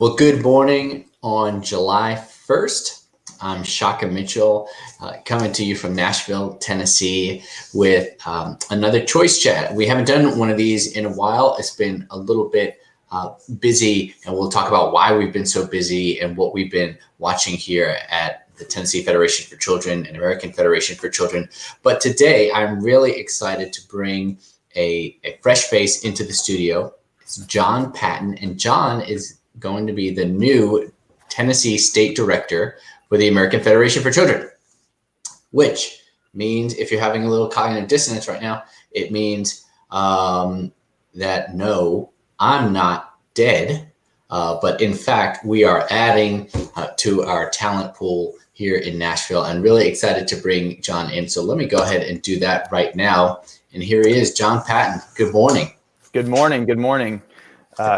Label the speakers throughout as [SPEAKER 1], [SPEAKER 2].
[SPEAKER 1] Well, good morning on July 1st. I'm Shaka Mitchell, coming to you from Nashville, Tennessee, with another choice chat. We haven't done one of these in a while. It's been a little bit busy, and we'll talk about why we've been so busy and what we've been watching here at the Tennessee Federation for Children and American Federation for Children. But today, I'm really excited to bring a fresh face into the studio. It's John Patton, and John is going to be the new Tennessee State Director for the American Federation for Children, which means, if you're having a little cognitive dissonance right now, it means that no, I'm not dead, but in fact, we are adding to our talent pool here in Nashville, and really excited to bring John in. So let me go ahead and do that right now. And here he is, John Patton. Good morning.
[SPEAKER 2] Good morning. Good morning.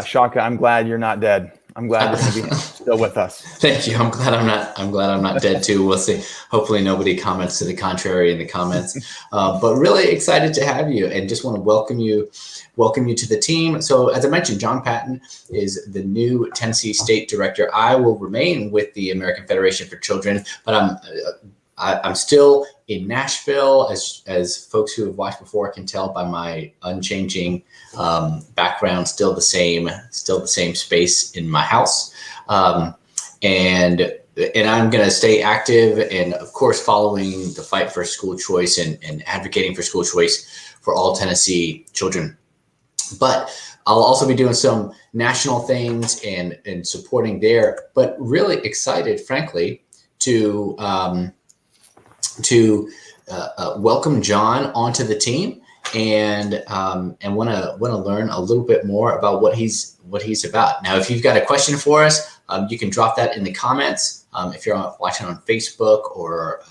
[SPEAKER 2] Shaka, I'm glad you're not dead. I'm glad you're going to be still with us.
[SPEAKER 1] Thank you. I'm glad I'm not dead too. We'll see. Hopefully nobody comments to the contrary in the comments. But really excited to have you, and just want to welcome you to the team. So as I mentioned, John Patton is the new Tennessee State Director. I will remain with the American Federation for Children, but I'm still in Nashville, as folks who have watched before can tell by my unchanging background. Still the same space in my house, and I'm going to stay active, and of course following the fight for school choice and advocating for school choice for all Tennessee children. But I'll also be doing some national things and supporting there. But really excited, frankly, to welcome John onto the team, and want to learn a little bit more about what he's about. Now, if you've got a question for us, you can drop that in the comments. If you're watching on Facebook or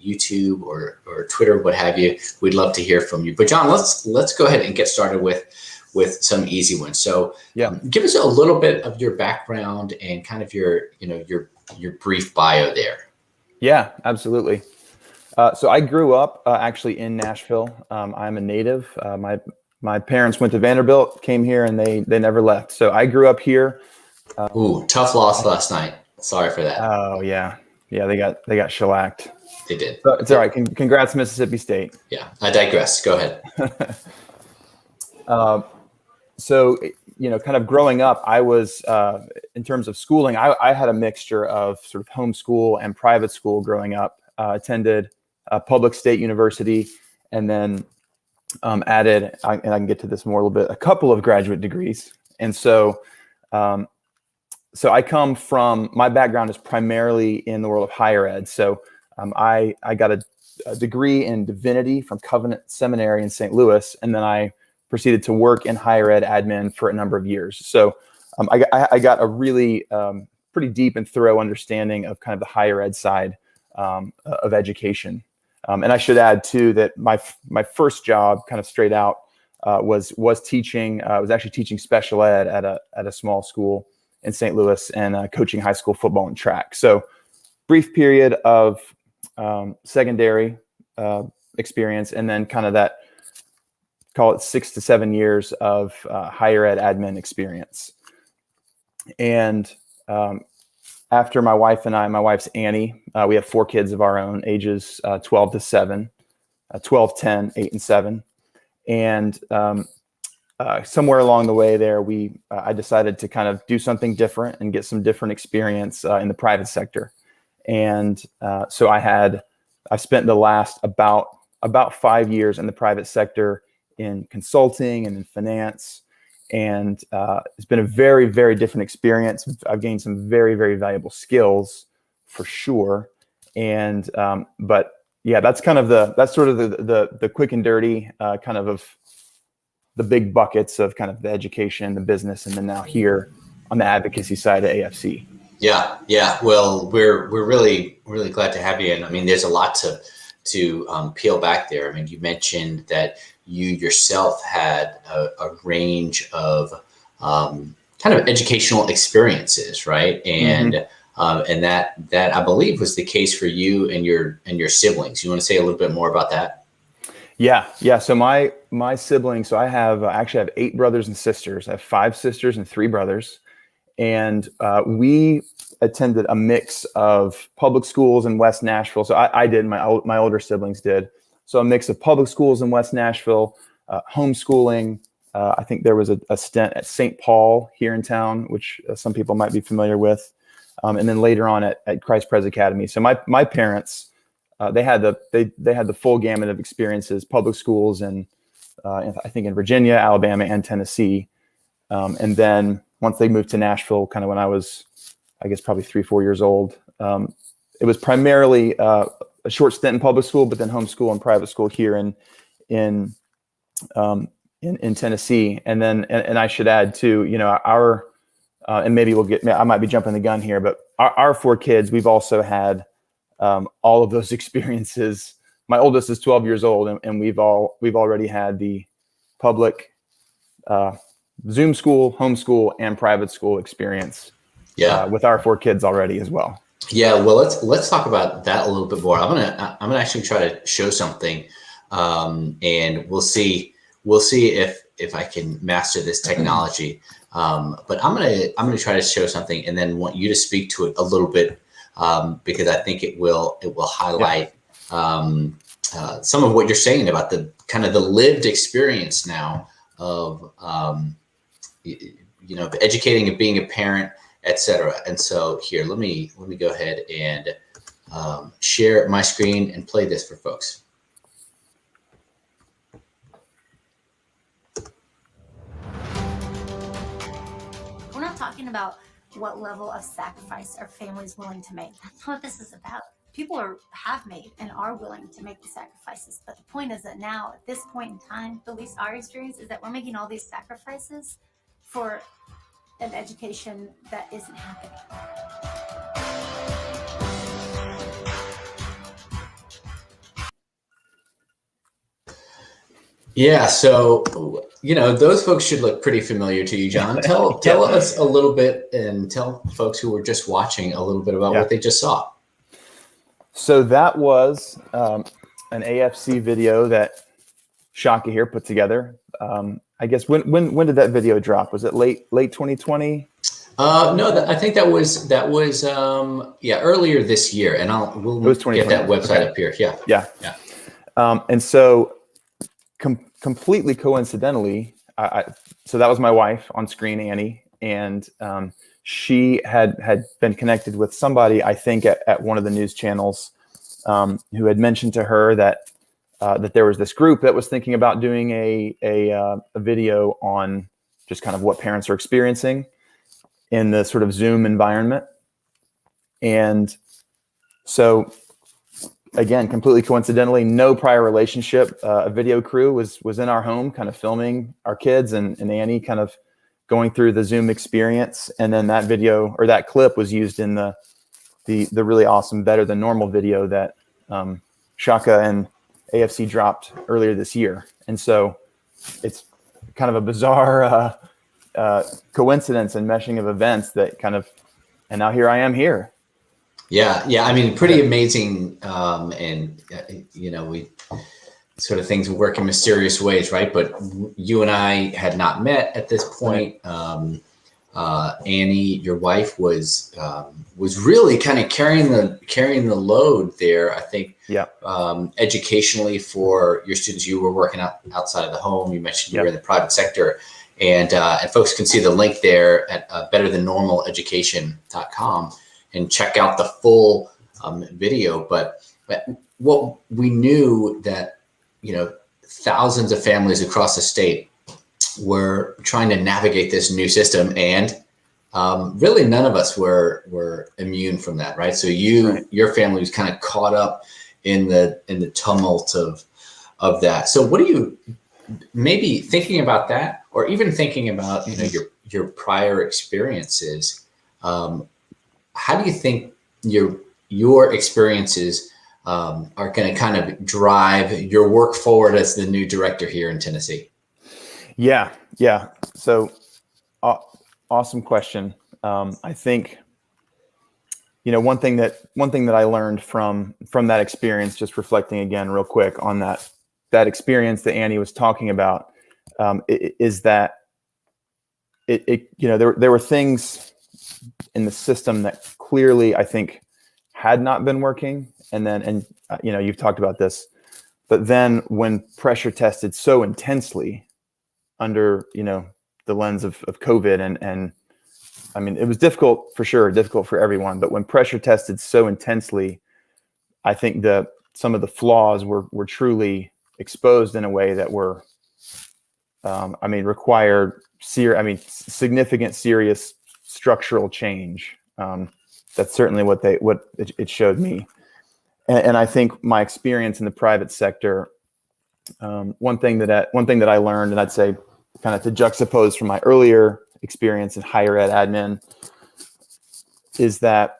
[SPEAKER 1] YouTube or Twitter, what have you, we'd love to hear from you. But John, let's go ahead and get started with some easy ones. So give us a little bit of your background and kind of your brief bio there.
[SPEAKER 2] Yeah, absolutely. So I grew up actually in Nashville. I'm a native. My parents went to Vanderbilt, came here, and they never left. So I grew up here.
[SPEAKER 1] Ooh, tough loss last night. Sorry for that.
[SPEAKER 2] Oh yeah, they got shellacked.
[SPEAKER 1] They did.
[SPEAKER 2] So it's all right. Congrats, Mississippi State.
[SPEAKER 1] Yeah, I digress. Go ahead.
[SPEAKER 2] So kind of growing up, I was in terms of schooling, I had a mixture of sort of homeschool and private school growing up. Attended a public state university, and then added, and I can get to this more a little bit, a couple of graduate degrees. And so I come from, my background is primarily in the world of higher ed. So I got a degree in divinity from Covenant Seminary in St. Louis, and then I proceeded to work in higher ed admin for a number of years. So I got a really pretty deep and thorough understanding of kind of the higher ed side of education. And I should add too that my first job, kind of straight out, was teaching. I was actually teaching special ed at a small school in St. Louis, and coaching high school football and track. So brief period of secondary experience, and then kind of that, call it 6 to 7 years of higher ed admin experience. And after my wife's Annie, we have 4 kids of our own, ages 12 to 7, 12, 10, 8, and 7. And somewhere along the way there, I decided to kind of do something different and get some different experience in the private sector. And so I spent the last about 5 years in the private sector in consulting and in finance. And it's been a very, very different experience. I've gained some very, very valuable skills for sure. And but yeah, that's sort of the quick and dirty kind of the big buckets of kind of the education, the business, and then now here on the advocacy side of AFC.
[SPEAKER 1] Yeah. Well, we're really, really glad to have you. And I mean, there's a lot to peel back there. I mean, you mentioned that you yourself had a range of kind of educational experiences, right? And and that I believe was the case for you and your siblings. You want to say a little bit more about that?
[SPEAKER 2] Yeah. So my siblings. So I actually have 8 brothers and sisters. I have 5 sisters and 3 brothers, And we attended a mix of public schools in West Nashville. So I did, my older siblings did. So a mix of public schools in West Nashville, homeschooling. I think there was a stint at St. Paul here in town, which some people might be familiar with. And then later on at Christ Pres Academy. So my parents, they had the full gamut of experiences, public schools, and I think in Virginia, Alabama, and Tennessee. And then once they moved to Nashville, kind of when I was, I guess, probably 3-4 years old, it was primarily a short stint in public school, but then homeschool and private school here in Tennessee. And then, and I should add too, our, and maybe I might be jumping the gun here, but our 4 kids, we've also had all of those experiences. My oldest is 12 years old, and we've already had the public Zoom school, homeschool, and private school experience with our 4 kids already as well.
[SPEAKER 1] Yeah, well, let's talk about that a little bit more. I'm gonna actually try to show something, and we'll see if I can master this technology. But I'm gonna try to show something, and then want you to speak to it a little bit, because I think it will highlight some of what you're saying about the kind of the lived experience now of educating and being a parent, etc. And so here, let me go ahead and share my screen and play this for folks.
[SPEAKER 3] We're not talking about what level of sacrifice our family's willing to make. That's not what this is about. People have made and are willing to make the sacrifices. But the point is that now, at this point in time, at least our experience is that we're making all these sacrifices for an education that isn't happening.
[SPEAKER 1] Yeah, so those folks should look pretty familiar to you, John. Tell us a little bit, and tell folks who were just watching a little bit about what they just saw.
[SPEAKER 2] So that was an AFC video that Shaka here put together. I guess when did that video drop? Was it late 2020?
[SPEAKER 1] No, I think that was earlier this year, and we'll get that website up here. Yeah.
[SPEAKER 2] And so completely coincidentally, so that was my wife on screen, Annie, and she had been connected with somebody, I think, at one of the news channels, who had mentioned to her that there was this group that was thinking about doing a video on just kind of what parents are experiencing in the sort of Zoom environment. And so, again, completely coincidentally, no prior relationship, a video crew was in our home kind of filming our kids and Annie kind of going through the Zoom experience. And then that video, or that clip, was used in the really awesome Better Than Normal video that Shaka and AFC dropped earlier this year. And so it's kind of a bizarre coincidence and meshing of events that kind of, and now here I am here.
[SPEAKER 1] Yeah. I mean, pretty amazing. And we sort of things work in mysterious ways, right? But you and I had not met at this point. Annie, your wife, was really kind of carrying the load there, I think. Yeah. Educationally for your students. You were working outside of the home. You mentioned you were in the private sector, and folks can see the link there at betterthannormaleducation.com and check out the full video. But what we knew that thousands of families across the state were trying to navigate this new system, and really none of us were immune from that, right? So your family was kind of caught up in the tumult of that. So what do you, maybe thinking about that, or even thinking about your prior experiences, how do you think your experiences are going to kind of drive your work forward as the new director here in Tennessee?
[SPEAKER 2] Yeah. So awesome question. I think, one thing that I learned from that experience, just reflecting again real quick on that experience that Annie was talking about, is that there were things in the system that clearly I think had not been working. And you've talked about this, but then when pressure tested so intensely under, the lens of COVID and I mean, it was difficult for sure, difficult for everyone, but when pressure tested so intensely, I think some of the flaws were truly exposed in a way that were, required significant, serious structural change. That's certainly what it showed me. And I think my experience in the private sector, one thing that I learned, and I'd say kind of to juxtapose from my earlier experience in higher ed admin, is that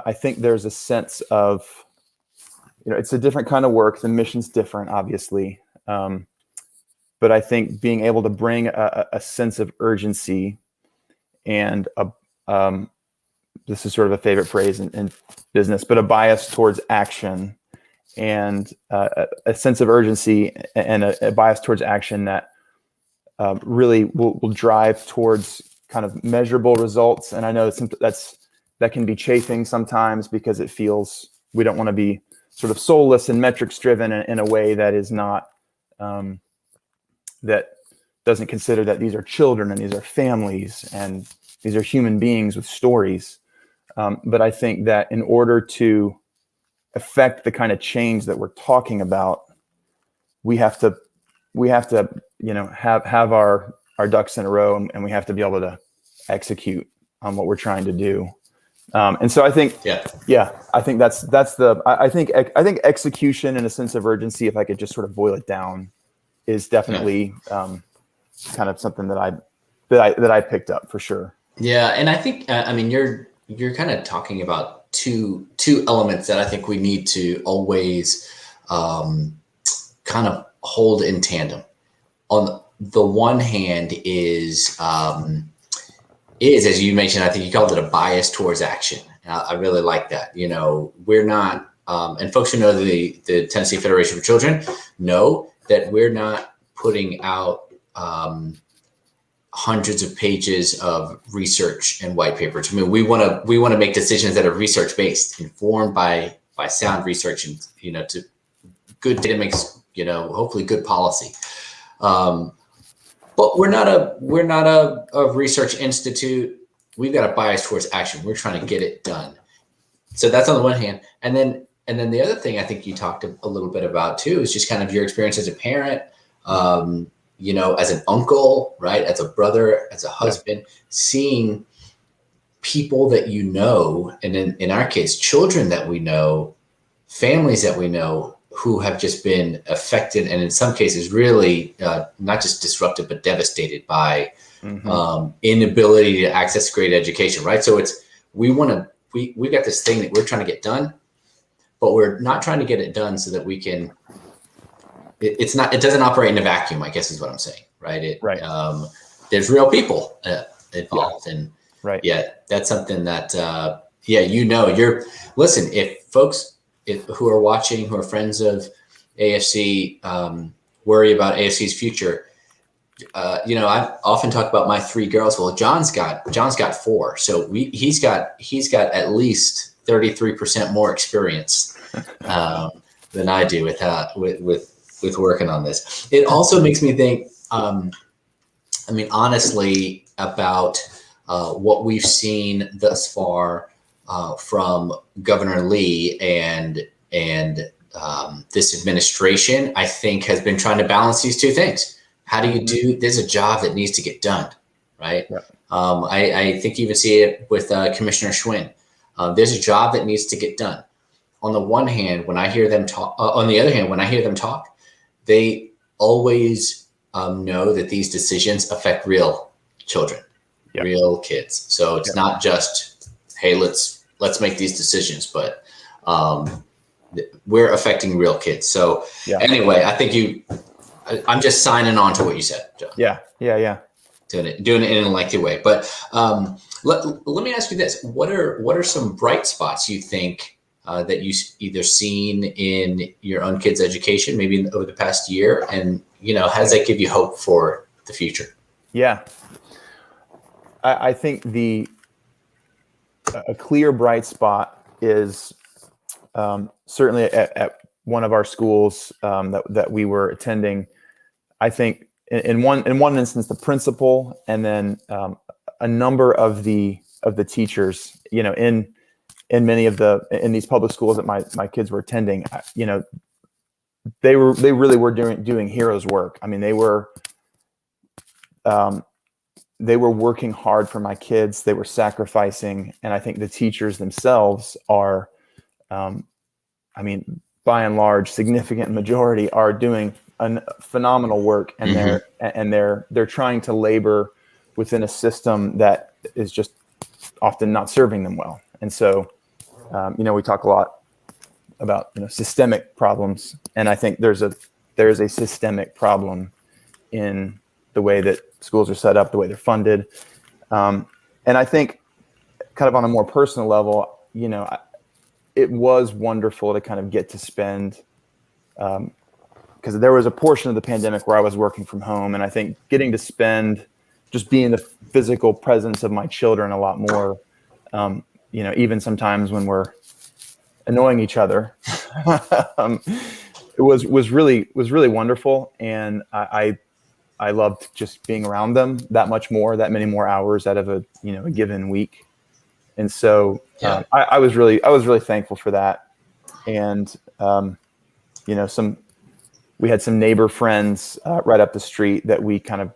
[SPEAKER 2] I think there's a sense of, it's a different kind of work. The mission's different, obviously. But I think being able to bring a sense of urgency and this is sort of a favorite phrase in business, but a bias towards action and a sense of urgency and a bias towards action that really will drive towards kind of measurable results. And I know that can be chafing sometimes because it feels we don't want to be sort of soulless and metrics driven in a way that is not, that doesn't consider that these are children and these are families and these are human beings with stories. But I think that in order to affect the kind of change that we're talking about, we have to have our ducks in a row, and we have to be able to execute on what we're trying to do. And so I think, I think I think execution and a sense of urgency, if I could just sort of boil it down, is definitely kind of something that I picked up for sure.
[SPEAKER 1] Yeah, and I think you're kind of talking about two elements that I think we need to always kind of hold in tandem. On the one hand is as you mentioned, I think you called it a bias towards action. And I really like that. We're not, and folks who know the Tennessee Federation for Children know that we're not putting out hundreds of pages of research and white papers. We want to make decisions that are research based, informed by sound research, and to good data makes hopefully good policy. But we're not a research institute. We've got a bias towards action. We're trying to get it done. So that's on the one hand, and then the other thing I think you talked a little bit about too is just kind of your experience as a parent. As an uncle, right? As a brother, as a husband, seeing people that and in our case, children that we know, families that we know who have just been affected and in some cases really not just disrupted, but devastated by inability to access great education, right? So we got this thing that we're trying to get done, but we're not trying to get it done so that we can, it doesn't operate in a vacuum, I guess is what I'm saying, right? There's real people involved, and that's something that listen, if folks who are watching, who are friends of AFC, worry about AFC's future, I often talk about my 3 girls. Well, John's got 4, so he's got at least 33% more experience than I do with working on this. It also makes me think, honestly, about what we've seen thus far from Governor Lee and this administration. I think has been trying to balance these two things. How do you do? There's a job that needs to get done, right? Yeah. I think you even see it with Commissioner Schwinn. There's a job that needs to get done. On the one hand, when I hear them talk, on the other hand, when I hear them talk, they always know that these decisions affect real children, real kids. So it's not just, hey, let's make these decisions, but we're affecting real kids. So anyway, I think I'm just signing on to what you said, John. Yeah. Doing it in a lengthy way. But let me ask you this: what are some bright spots you think that you either seen in your own kids' education, maybe over the past year, and how does that give you hope for the future?
[SPEAKER 2] Yeah, I think a clear bright spot is certainly at one of our schools that we were attending. I think in one instance, the principal, and then a number of the teachers, in these public schools that my kids were attending, they really were doing heroes work. I mean, they were working hard for my kids. They were sacrificing, and I think the teachers themselves are, by and large, significant majority are doing phenomenal work, and they're trying to labor within a system that is just often not serving them well. And so, we talk a lot about systemic problems, and I think there is a systemic problem in the way that schools are set up, the way they're funded, and I think, kind of on a more personal level, it was wonderful to kind of get to spend, because there was a portion of the pandemic where I was working from home, and I think getting to spend, just being the physical presence of my children a lot more, even sometimes when we're annoying each other, it was really wonderful, and I loved just being around them that many more hours out of a given week, and so I was really thankful for that, and we had some neighbor friends right up the street that we kind of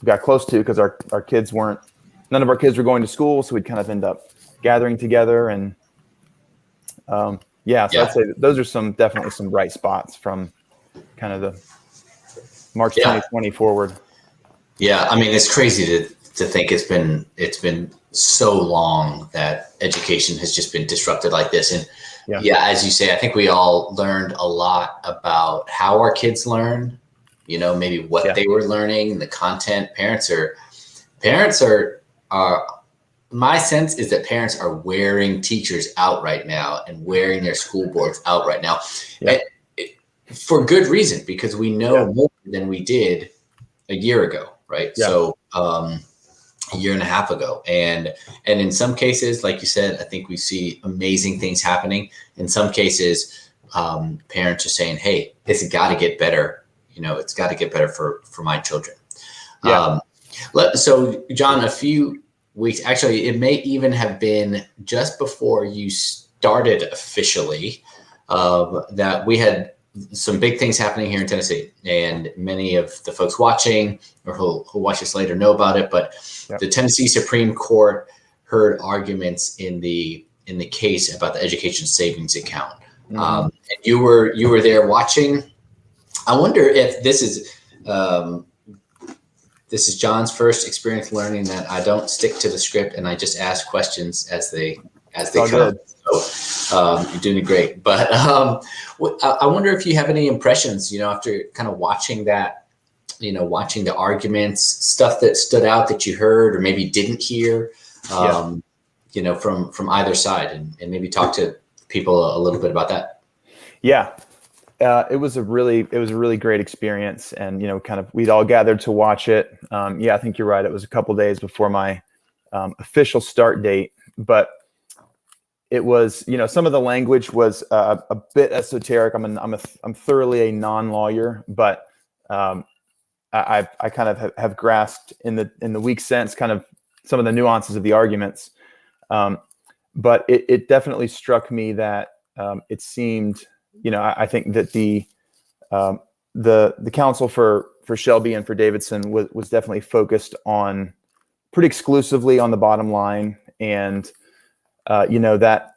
[SPEAKER 2] got close to, because none of our kids were going to school, so we'd kind of end up gathering together, and I'd say those are definitely some bright spots from kind of the March 2020 forward.
[SPEAKER 1] Yeah, I mean, it's crazy to think it's been so long that education has just been disrupted like this. And as you say, I think we all learned a lot about how our kids learn, maybe what they were learning, the content. Parents are my sense is that parents are wearing teachers out right now and wearing their school boards out right now. Yeah. For good reason, because we know more than we did a year ago, right? Yeah. So a year and a half ago. And in some cases, like you said, I think we see amazing things happening. In some cases, parents are saying, hey, it's got to get better. It's got to get better for my children. Yeah. So John, a few weeks, actually, it may even have been just before you started officially, that we had some big things happening here in Tennessee, and many of the folks watching or who'll watch this later know about it. But the Tennessee Supreme Court heard arguments in the case about the education savings account. And you were there watching. I wonder if this is John's first experience learning that I don't stick to the script and I just ask questions as they come. So you're doing great. But I wonder if you have any impressions, after kind of watching that, watching the arguments, stuff that stood out that you heard or maybe didn't hear, from either side, and maybe talk to people a little bit about that.
[SPEAKER 2] Yeah. It was a really great experience, and we'd all gathered to watch it. I think you're right. It was a couple days before my official start date, but it was, some of the language was a bit esoteric. I'm thoroughly a non-lawyer, but I kind of have grasped in the weak sense kind of some of the nuances of the arguments. But it definitely struck me that it seemed, I think that the counsel for Shelby and for Davidson was definitely focused on pretty exclusively on the bottom line, and that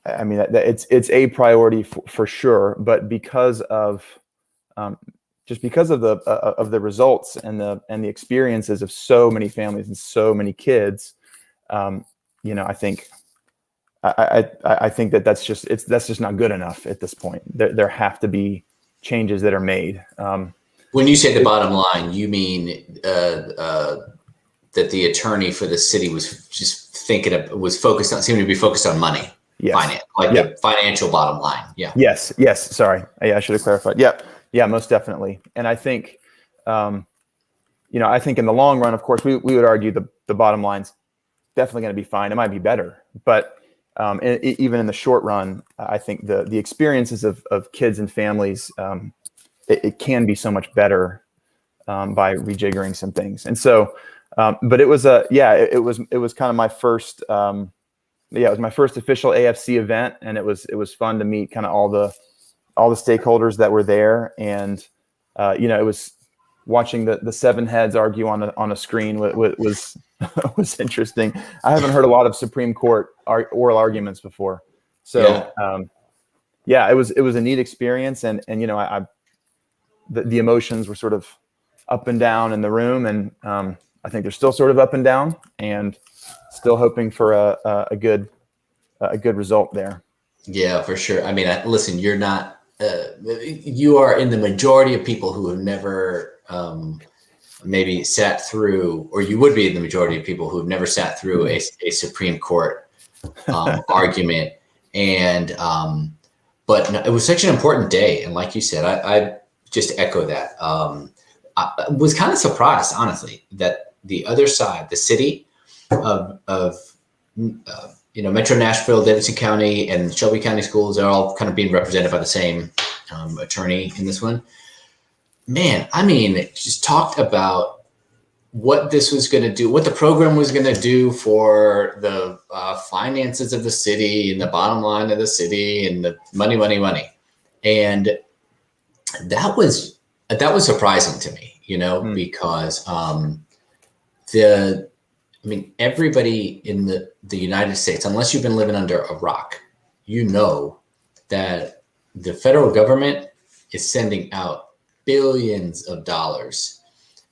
[SPEAKER 2] it's a priority for sure, but because of the results and the experiences of so many families and so many kids, I think that's just not good enough at this point. There have to be changes that are made.
[SPEAKER 1] When you say the bottom line, you mean that the attorney for the city was just seeming to be focused on money, finance, the financial bottom line. Yeah.
[SPEAKER 2] Yes. Sorry, I should have clarified. Yeah, most definitely. And I think, I think in the long run, of course, we would argue the bottom line's definitely going to be fine. It might be better, but even in the short run, I think the experiences of kids and families, it can be so much better by rejiggering some things. And so, but it was it was kind of my first, it was my first official AFC event, and it was fun to meet kind of all the stakeholders that were there, and it was watching the seven heads argue on a screen was was interesting. I haven't heard a lot of Supreme Court oral arguments before, so it was a neat experience, and the emotions were sort of up and down in the room, and I think they're still sort of up and down, and still hoping for a good result there.
[SPEAKER 1] Yeah, for sure. I mean, listen, you're not. You are in the majority of people who have never maybe sat through, or you would be in the majority of people who have never sat through a Supreme Court argument. And but no, it was such an important day, and like you said, I just echo that. I was kind of surprised, honestly, that the other side, the city of Metro Nashville, Davidson County, and Shelby County schools are all kind of being represented by the same attorney in this one. Man, I mean, just talked about what this was going to do, what the program was going to do for the finances of the city and the bottom line of the city and the money. And that was surprising to me, because everybody in the United States, unless you've been living under a rock, that the federal government is sending out billions of dollars.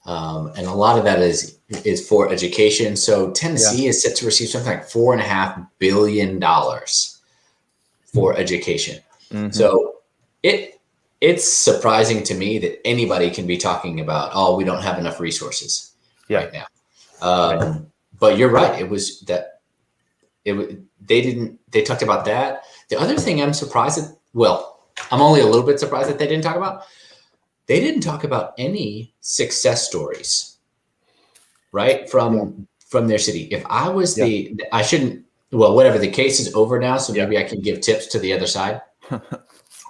[SPEAKER 1] And a lot of that is for education. So Tennessee is set to receive something like $4.5 billion for education. Mm-hmm. So it's surprising to me that anybody can be talking about, oh, we don't have enough resources right now. But you're right. It was that they talked about that. The other thing I'm surprised at, I'm only a little bit surprised that they didn't talk about any success stories, right? From their city. If I was I shouldn't, whatever, the case is over now. So maybe I can give tips to the other side.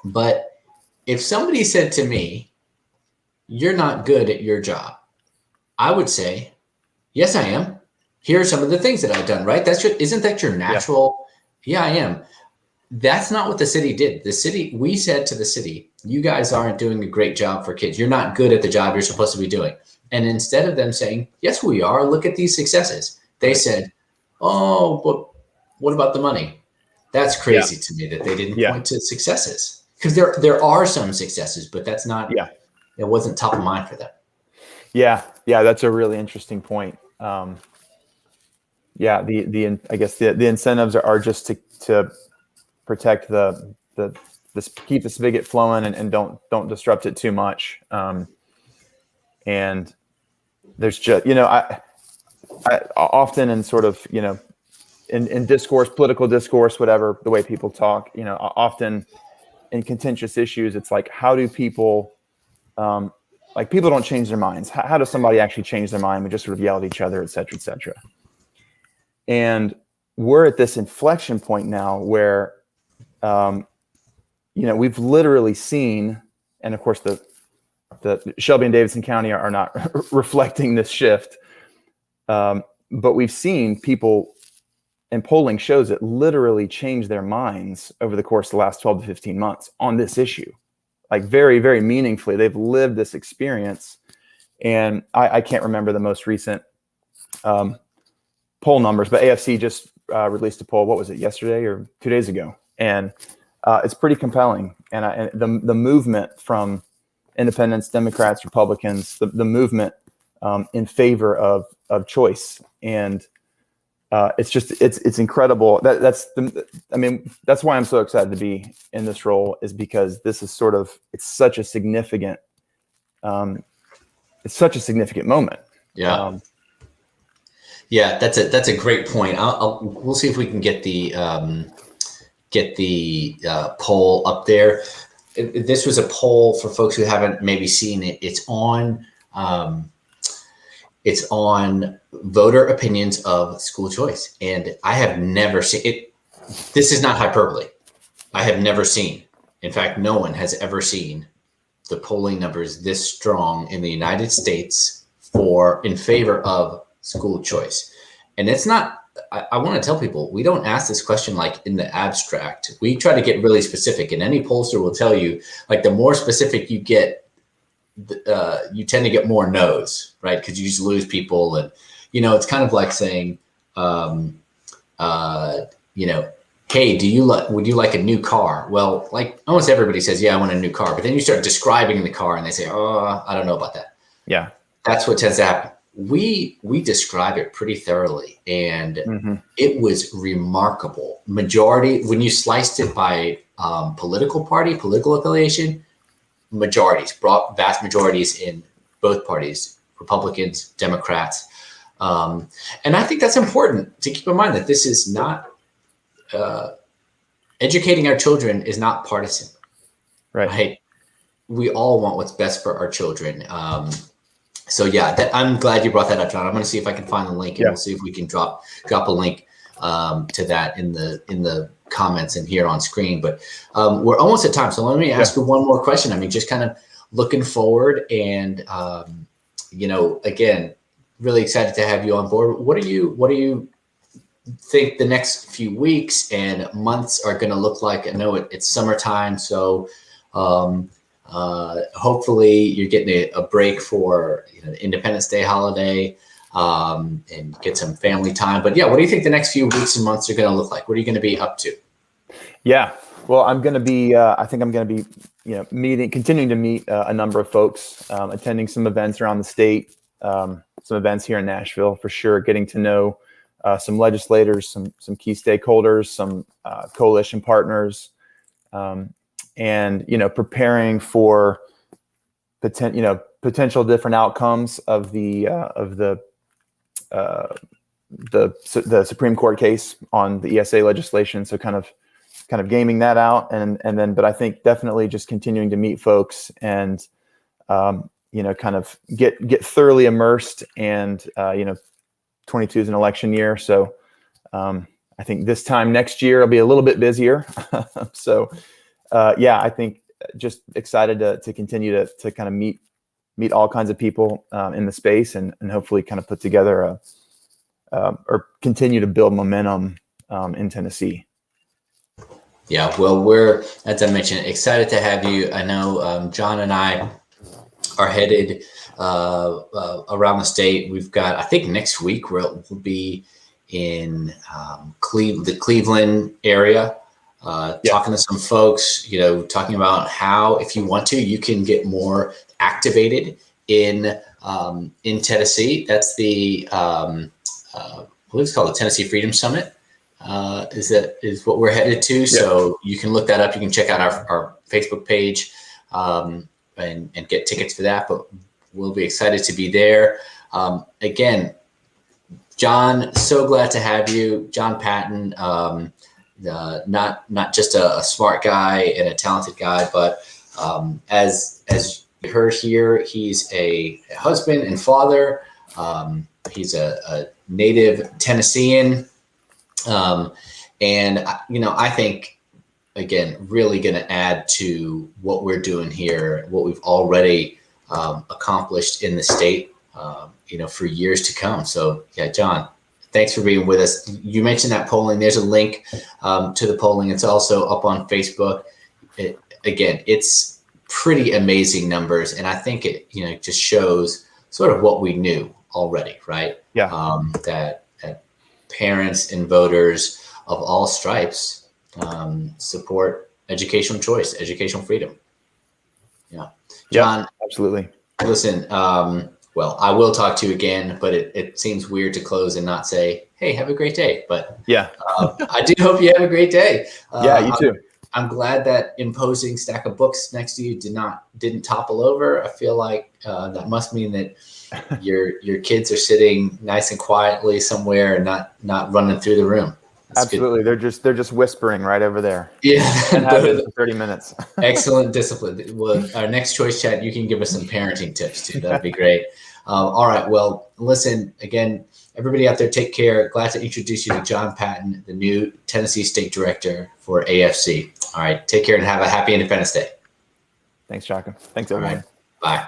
[SPEAKER 1] But if somebody said to me, you're not good at your job, I would say, yes, I am. Here are some of the things that I've done, right? Isn't that your natural? Yeah, I am. That's not what the city did. We said to the city, you guys aren't doing a great job for kids. You're not good at the job you're supposed to be doing. And instead of them saying, yes, we are, look at these successes, they said, oh, but what about the money? That's crazy to me that they didn't point to successes. Because there are some successes, but that's not, it wasn't top of mind for them. Yeah,
[SPEAKER 2] that's a really interesting point. I guess the incentives are just to protect keep the spigot flowing and don't disrupt it too much. And there's just, I often in sort of, in discourse, political discourse, whatever, the way people talk, often in contentious issues, it's like, how do people, people don't change their minds. How does somebody actually change their mind? We just sort of yell at each other, et cetera, et cetera. And we're at this inflection point now where, we've literally seen, and of course the Shelby and Davidson County are not reflecting this shift, but we've seen people, and polling shows it, literally change their minds over the course of the last 12 to 15 months on this issue, like very, very meaningfully. They've lived this experience, and I can't remember the most recent poll numbers, but AFC just released a poll. What was it, yesterday or 2 days ago? And it's pretty compelling. And the movement from independents, Democrats, Republicans, the movement in favor of choice, and it's incredible. That's why I'm so excited to be in this role, is because this is it's such a significant moment.
[SPEAKER 1] Yeah. That's a great point. We'll see if we can get the poll up there. This was a poll for folks who haven't maybe seen it. It's on It's on voter opinions of school choice. And I have never seen it. This is not hyperbole. I have never seen, in fact, no one has ever seen the polling numbers this strong in the United States in favor of school choice. And it's not, I want to tell people, we don't ask this question like in the abstract. We try to get really specific, and any pollster will tell you, like, the more specific you get, you tend to get more no's, right? Because you just lose people. And, it's kind of like saying, hey, would you like a new car? Well, like almost everybody says, yeah, I want a new car. But then you start describing the car and they say, oh, I don't know about that.
[SPEAKER 2] Yeah.
[SPEAKER 1] That's what tends to happen. We describe it pretty thoroughly, and it was remarkable. Majority, when you sliced it by political affiliation, vast majorities in both parties, Republicans, Democrats. And I think that's important to keep in mind, that this is not, educating our children is not partisan. Right? We all want what's best for our children. So yeah, I'm glad you brought that up, John. I'm going to see if I can find the link, and we'll see if we can drop a link to that in the comments and here on screen. But we're almost at time, so let me ask you one more question. I mean, just kind of looking forward, and again, really excited to have you on board. What do you think the next few weeks and months are going to look like? I know it's summertime, so hopefully you're getting a break for the Independence Day holiday, and get some family time. But yeah, what do you think the next few weeks and months are going to look like? What are you going to be up to?
[SPEAKER 2] Yeah, well, I'm going to be, I think I'm going to be, continuing to meet a number of folks, attending some events around the state, some events here in Nashville for sure, getting to know some legislators, some key stakeholders, some coalition partners, and preparing for potential different outcomes of the Supreme Court case on the ESA legislation. So kind of gaming that out, and then, but I think definitely just continuing to meet folks and kind of get thoroughly immersed. And 22 is an election year, so I think this time next year I'll be a little bit busier. So I think just excited to continue to kind of meet all kinds of people in the space, and hopefully kind of put together or continue to build momentum in Tennessee.
[SPEAKER 1] Yeah, well, we're, as I mentioned, excited to have you. I know John and I are headed around the state. We've got, I think next week we'll be in the Cleveland area, talking to some folks, talking about how, if you want to, you can get more activated in Tennessee. That's the, I believe it's called the Tennessee Freedom Summit. Is what we're headed to. Yep. So you can look that up. You can check out our Facebook page and get tickets for that. But we'll be excited to be there. Again, John, so glad to have you. John Patton, not just a smart guy and a talented guy, but as you heard here, he's a husband and father. He's a native Tennessean. And I think, again, really going to add to what we're doing here, what we've already accomplished in the state, for years to come. So yeah, John, thanks for being with us. You mentioned that polling. There's a link to the polling. It's also up on Facebook. It's pretty amazing numbers. And I think it, just shows sort of what we knew already, right?
[SPEAKER 2] Yeah.
[SPEAKER 1] That parents and voters of all stripes support educational choice, educational freedom. Yeah. John,
[SPEAKER 2] absolutely.
[SPEAKER 1] Listen, well, I will talk to you again, but it seems weird to close and not say, hey, have a great day. But
[SPEAKER 2] yeah,
[SPEAKER 1] I do hope you have a great day.
[SPEAKER 2] Yeah, you too.
[SPEAKER 1] I'm glad that imposing stack of books next to you didn't topple over. I feel like that must mean that your kids are sitting nice and quietly somewhere and not running through the room. That's
[SPEAKER 2] absolutely good. They're just whispering right over there.
[SPEAKER 1] Yeah.
[SPEAKER 2] And have it for 30 minutes.
[SPEAKER 1] Excellent discipline. Well, our next choice chat, you can give us some parenting tips too. That'd be great. All right. Well, listen, again, everybody out there, take care. Glad to introduce you to John Patton, the new Tennessee State Director for AFC. All right. Take care and have a happy Independence Day.
[SPEAKER 2] Thanks, Shaka. Thanks,
[SPEAKER 1] All
[SPEAKER 2] everyone.
[SPEAKER 1] right. Bye.